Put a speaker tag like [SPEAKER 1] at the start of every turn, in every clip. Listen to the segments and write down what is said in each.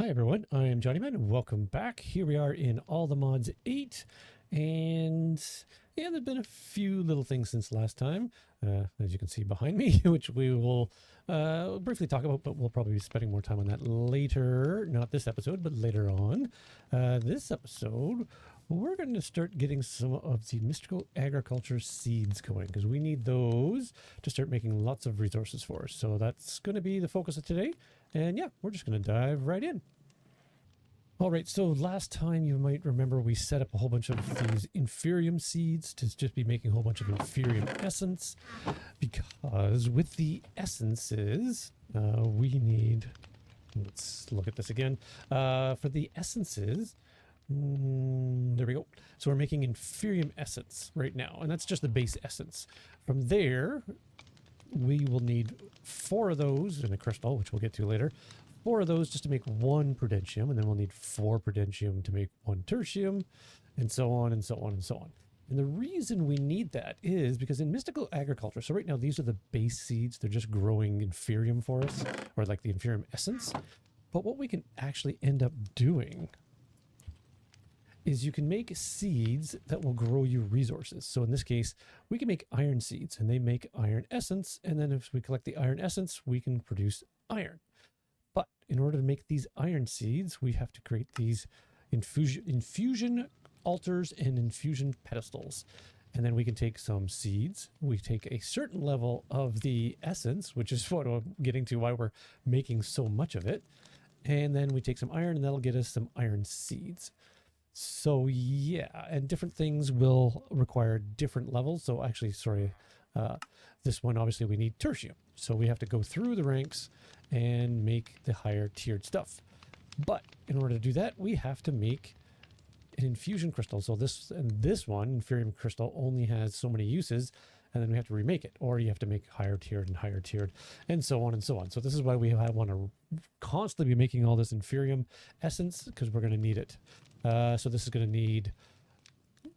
[SPEAKER 1] Hi everyone, I am jonnyman and welcome back. Here we are in All the Mods 8, and yeah, there's been a few little things since last time, as you can see behind me, which we will briefly talk about, but we'll probably be spending more time on that later. Not this episode, but later on. This episode, we're going to start getting some of the mystical agriculture seeds going, because we need those to start making lots of resources for us. So that's going to be the focus of today. And yeah, we're just going to dive right in. All right, so last time you might remember we set up a whole bunch of these inferium seeds to just be making a whole bunch of inferium essence, because with the essences, we need, let's look at this again, for the essences, there we go. So we're making inferium essence right now, and that's just the base essence. From there, we will need 4 of those in a crystal, which we'll get to later. 4 of those just to make 1 prudentium, and then we'll need 4 prudentium to make 1 tertium, and so on and so on and so on. And the reason we need that is because in mystical agriculture, so right now these are the base seeds, they're just growing inferium for us, or like the inferium essence. But what we can actually end up doing is you can make seeds that will grow you resources. So in this case, we can make iron seeds, and they make iron essence, and then if we collect the iron essence, we can produce iron. But in order to make these iron seeds, we have to create these infusion altars and infusion pedestals. And then we can take some seeds, we take a certain level of the essence, which is what I'm getting to why we're making so much of it. And then we take some iron, and that'll get us some iron seeds. So yeah, and different things will require different levels. So actually, sorry, this one, obviously we need tertium. So we have to go through the ranks and make the higher tiered stuff. But in order to do that, we have to make an infusion crystal. So this one, inferium crystal, only has so many uses, and then we have to remake it, or you have to make higher tiered, and so on and so on. So this is why we want to constantly be making all this inferium essence, because we're going to need it. So this is going to need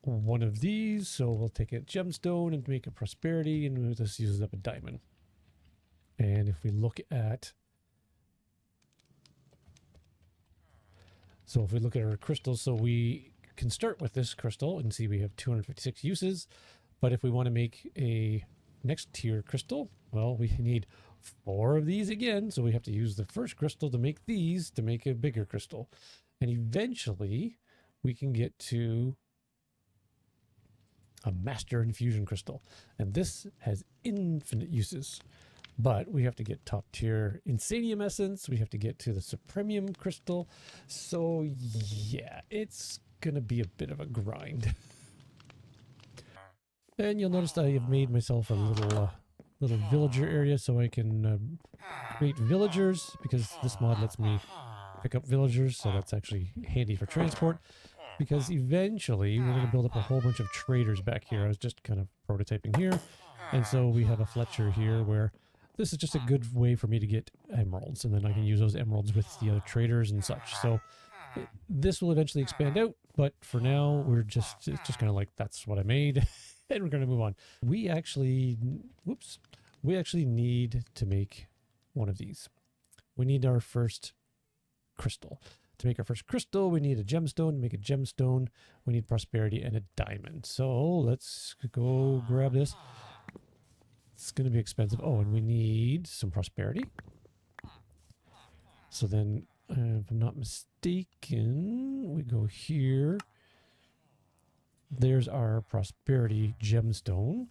[SPEAKER 1] 1 of these. So we'll take a gemstone and make a prosperity, and this uses up a diamond. And if we look at, our crystals, so we can start with this crystal and see we have 256 uses. But if we want to make a next tier crystal, well, we need 4 of these again. So we have to use the first crystal to make these to make a bigger crystal. And eventually we can get to a master infusion crystal. And this has infinite uses. But we have to get top tier insanium essence. We have to get to the supremium crystal. So yeah, it's going to be a bit of a grind. And you'll notice that I have made myself a little villager area so I can create villagers, because this mod lets me pick up villagers. So that's actually handy for transport, because eventually we're going to build up a whole bunch of traders back here. I was just kind of prototyping here. And so we have a Fletcher here where this is just a good way for me to get emeralds, and then I can use those emeralds with the other traders and such. So this will eventually expand out, but for now it's just kind of like, that's what I made, and we're going to move on. We actually need to make 1 of these. We need our first crystal. To make our first crystal, we need a gemstone. To make a gemstone, we need prosperity and a diamond. So let's go grab this. It's going to be expensive. Oh, and we need some prosperity. So then, if I'm not mistaken, we go here. There's our prosperity gemstone.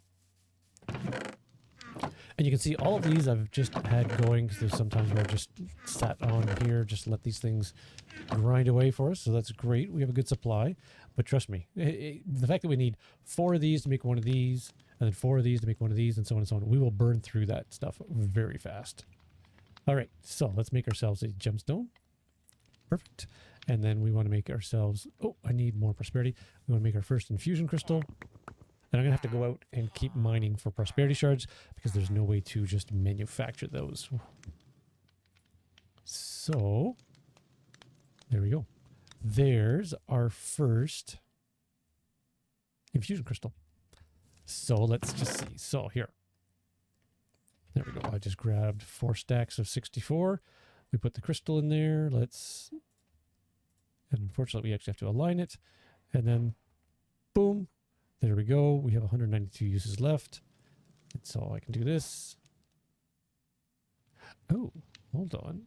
[SPEAKER 1] And you can see all of these I've just had going, because there's sometimes where I just sat on here, just let these things grind away for us. So that's great. We have a good supply. But trust me, the fact that we need 4 of these to make 1 of these, and then 4 of these to make 1 of these, and so on and so on, we will burn through that stuff very fast. All right, so let's make ourselves a gemstone. Perfect. And then we want to make ourselves, oh, I need more prosperity. We want to make our first infusion crystal. And I'm going to have to go out and keep mining for prosperity shards, because there's no way to just manufacture those. So there we go. There's our first infusion crystal. So let's just see. So here. There we go. I just grabbed 4 stacks of 64. We put the crystal in there. Let's, and unfortunately we actually have to align it. And then boom, there we go. We have 192 uses left. And so I can do this. Oh, hold on.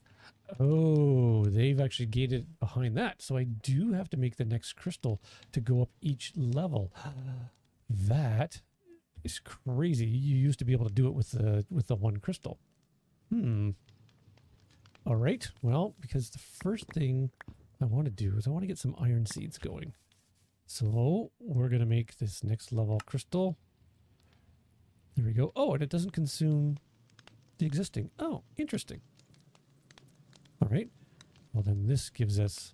[SPEAKER 1] Oh, they've actually gated behind that. So I do have to make the next crystal to go up each level. That is crazy. You used to be able to do it with the one crystal. All right. Well, because the first thing I want to do is I want to get some iron seeds going. So we're going to make this next level crystal. There we go. Oh, and it doesn't consume the existing. Oh, interesting. All right. Well, then this gives us,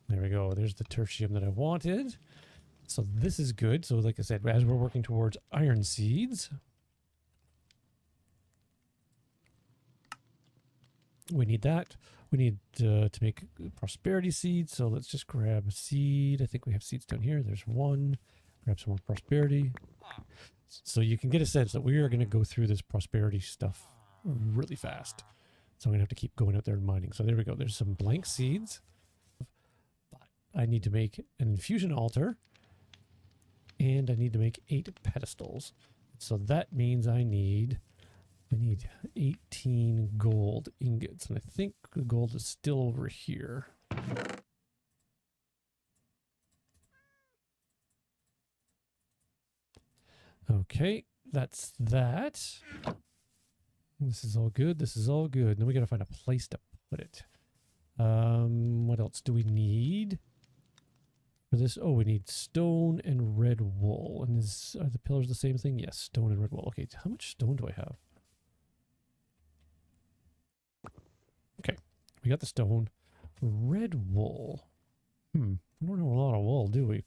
[SPEAKER 1] there we go. There's the tertium that I wanted. So this is good. So like I said, as we're working towards iron seeds, we need that. We need to make prosperity seeds. So let's just grab a seed. I think we have seeds down here. There's one. Grab some more prosperity. So you can get a sense that we are going to go through this prosperity stuff really fast. So I'm going to have to keep going out there and mining. So there we go. There's some blank seeds. But I need to make an infusion altar. And I need to make 8 pedestals. So that means I need 18 gold ingots. And I think the gold is still over here. Okay, that's that. This is all good. This is all good. Then we got to find a place to put it. What else do we need for this? Oh, we need stone and red wool. And are the pillars the same thing? Yes, stone and red wool. Okay, how much stone do I have? Okay, we got the stone. Red wool. We don't have a lot of wool, do we?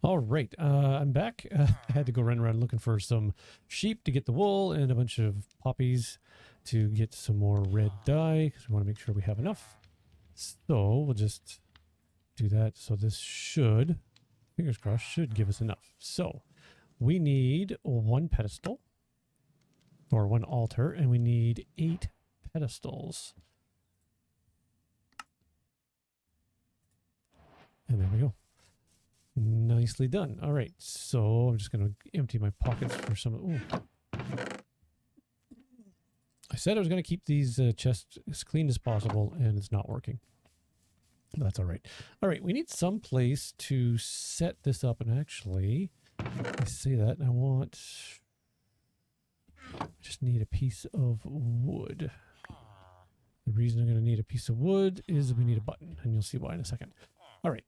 [SPEAKER 1] All right, I'm back. I had to go run around looking for some sheep to get the wool and a bunch of poppies to get some more red dye because we want to make sure we have enough. So we'll just do that. So this should, fingers crossed, should give us enough. So we need 1 pedestal or 1 altar, and we need 8 pedestals. And there we go. Nicely done. All right, so I'm just going to empty my pockets for some. Ooh. I said I was going to keep these chests as clean as possible, and it's not working. That's all right. All right, we need some place to set this up, and actually, I say that, and I just need a piece of wood. The reason I'm going to need a piece of wood is we need a button, and you'll see why in a second. All right.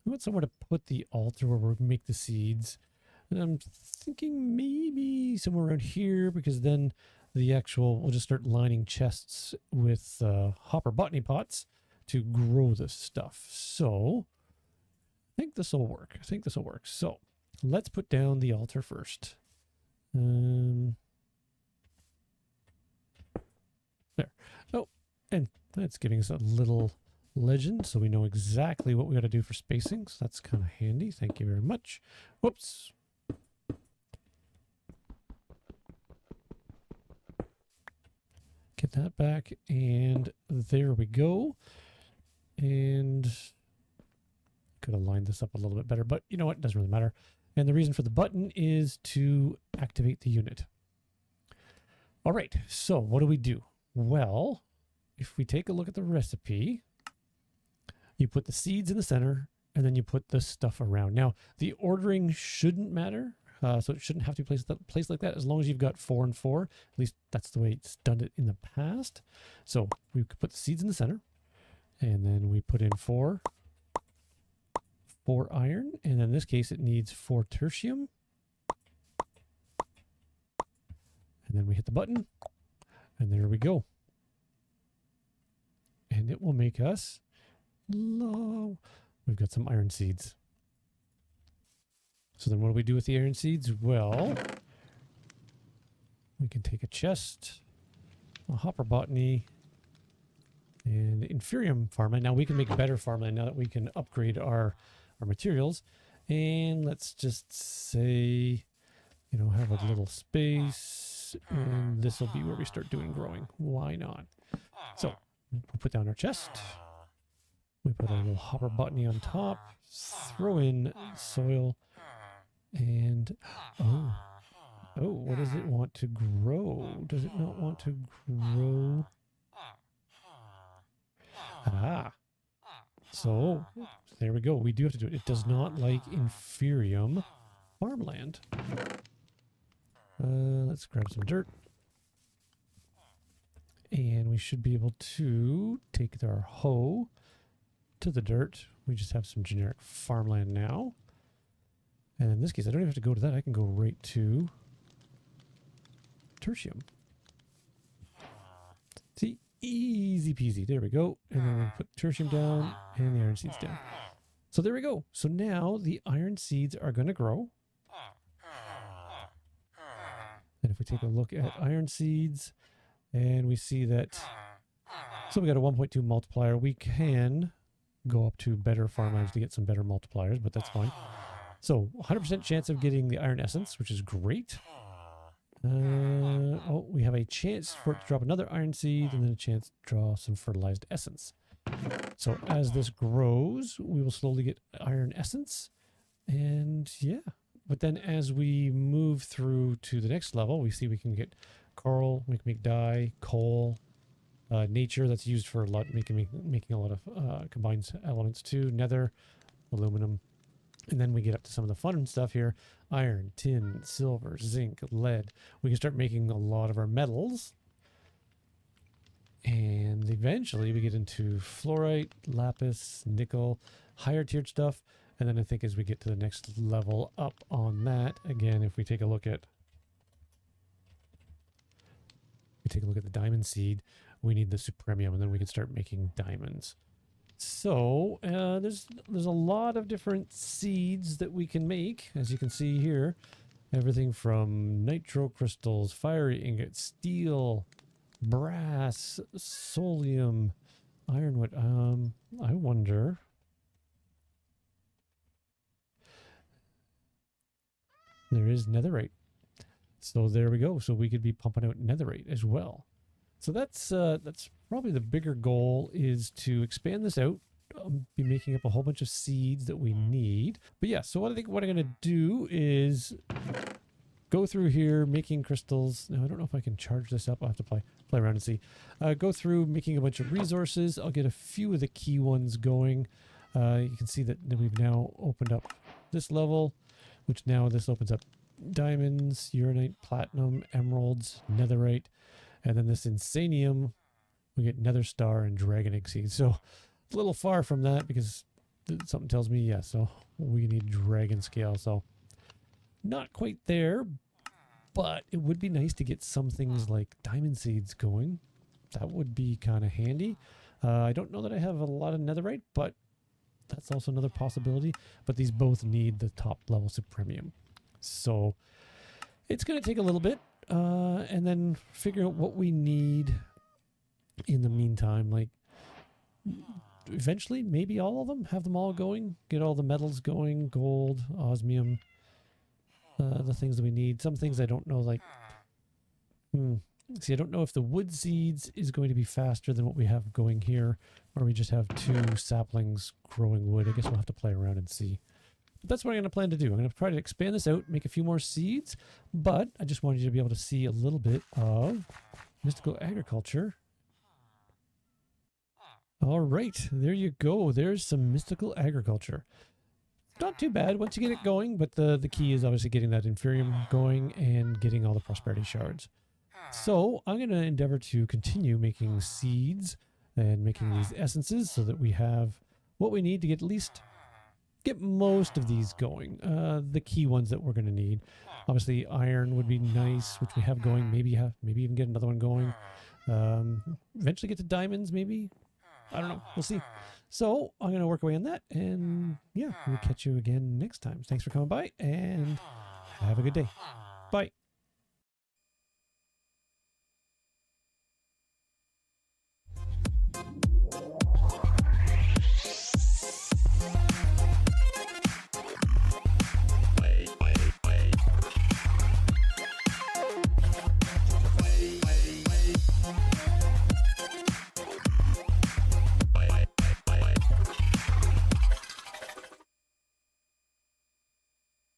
[SPEAKER 1] We want somewhere to put the altar where we make the seeds. And I'm thinking maybe somewhere around here, because then we'll just start lining chests with hopper botany pots to grow this stuff. So I think this will work. So let's put down the altar first. There. Oh, and that's giving us a little legend, so we know exactly what we got to do for spacing. So that's kind of handy. Thank you very much. Whoops. Get that back, and there we go. And could have lined this up a little bit better, but you know what? It doesn't really matter. And the reason for the button is to activate the unit. All right, so what do we do? Well, if we take a look at the recipe, you put the seeds in the center, and then you put the stuff around. Now, the ordering shouldn't matter, so it shouldn't have to be placed like that, as long as you've got 4 and 4. At least that's the way it's done it in the past. So we could put the seeds in the center, and then we put in 4 iron, and in this case it needs 4 tertium. And then we hit the button, and there we go. And it will make us low. We've got some iron seeds. So then what do we do with the iron seeds? Well, we can take a chest, a hopper botany, and inferium farmland. Now we can make better farmland now that we can upgrade our materials. And let's just say, have a little space. seeds, and this will be where we start doing growing. Why not? So we'll put down our chest. We put a little hopper botany on top, throw in soil, and oh, what does it want to grow? Does it not want to grow? Ah, so there we go. We do have to do it. It does not like inferium farmland. Let's grab some dirt. And we should be able to take our hoe to the dirt. We just have some generic farmland now. And in this case, I don't even have to go to that. I can go right to tertium. See, easy peasy. There we go. And then we put tertium down and the iron seeds down. So there we go. So now the iron seeds are going to grow. And if we take a look at iron seeds, and we see that, so we got a 1.2 multiplier. We can go up to better farmlands to get some better multipliers, but that's fine. So 100% chance of getting the iron essence, which is great. Oh, we have a chance for it to drop another iron seed and then a chance to draw some fertilized essence. So as this grows, we will slowly get iron essence. And yeah, but then as we move through to the next level, we see we can get coral, we can make dye, coal, nature that's used for a lot, making a lot of combined elements too, nether, aluminum. And then we get up to some of the fun stuff here. Iron, tin, silver, zinc, lead. We can start making a lot of our metals. And eventually we get into fluorite, lapis, nickel, higher tiered stuff. And then I think as we get to the next level up on that, again, if we take a look at the diamond seed, we need the supremium, and then we can start making diamonds. So there's a lot of different seeds that we can make, as you can see here. Everything from nitro crystals, fiery ingots, steel, brass, solium, ironwood. I wonder. There is netherite. So there we go. So we could be pumping out netherite as well. So that's probably the bigger goal, is to expand this out, be making up a whole bunch of seeds that we need. But yeah, so what I'm going to do is go through here, making crystals. Now, I don't know if I can charge this up. I'll have to play around and see. Go through making a bunch of resources. I'll get a few of the key ones going. You can see that we've now opened up this level, which now this opens up diamonds, uranite, platinum, emeralds, netherite, and then this insanium, we get nether star and dragon egg seeds. So a little far from that, because something tells me, yeah, so we need dragon scale. So not quite there, but it would be nice to get some things like diamond seeds going. That would be kind of handy. I don't know that I have a lot of netherite, but that's also another possibility. But these both need the top level supremium. So it's going to take a little bit, and then figure out what we need in the meantime. Like, eventually, maybe all of them, have them all going, get all the metals going, gold, osmium, the things that we need. Some things I don't know, like, see, I don't know if the wood seeds is going to be faster than what we have going here, or we just have 2 saplings growing wood. I guess we'll have to play around and see. But that's what I'm going to plan to do. I'm going to try to expand this out, make a few more seeds, but I just wanted you to be able to see a little bit of mystical agriculture. All right, there you go. There's some mystical agriculture. Not too bad once you get it going, but the key is obviously getting that inferium going and getting all the prosperity shards. So I'm going to endeavor to continue making seeds and making these essences so that we have what we need to get most of these going. The key ones that we're going to need. Obviously iron would be nice, which we have going. Maybe even get another one going. Eventually get to diamonds, maybe. I don't know. We'll see. So I'm going to work away on that. And yeah, we'll catch you again next time. Thanks for coming by and have a good day. Bye.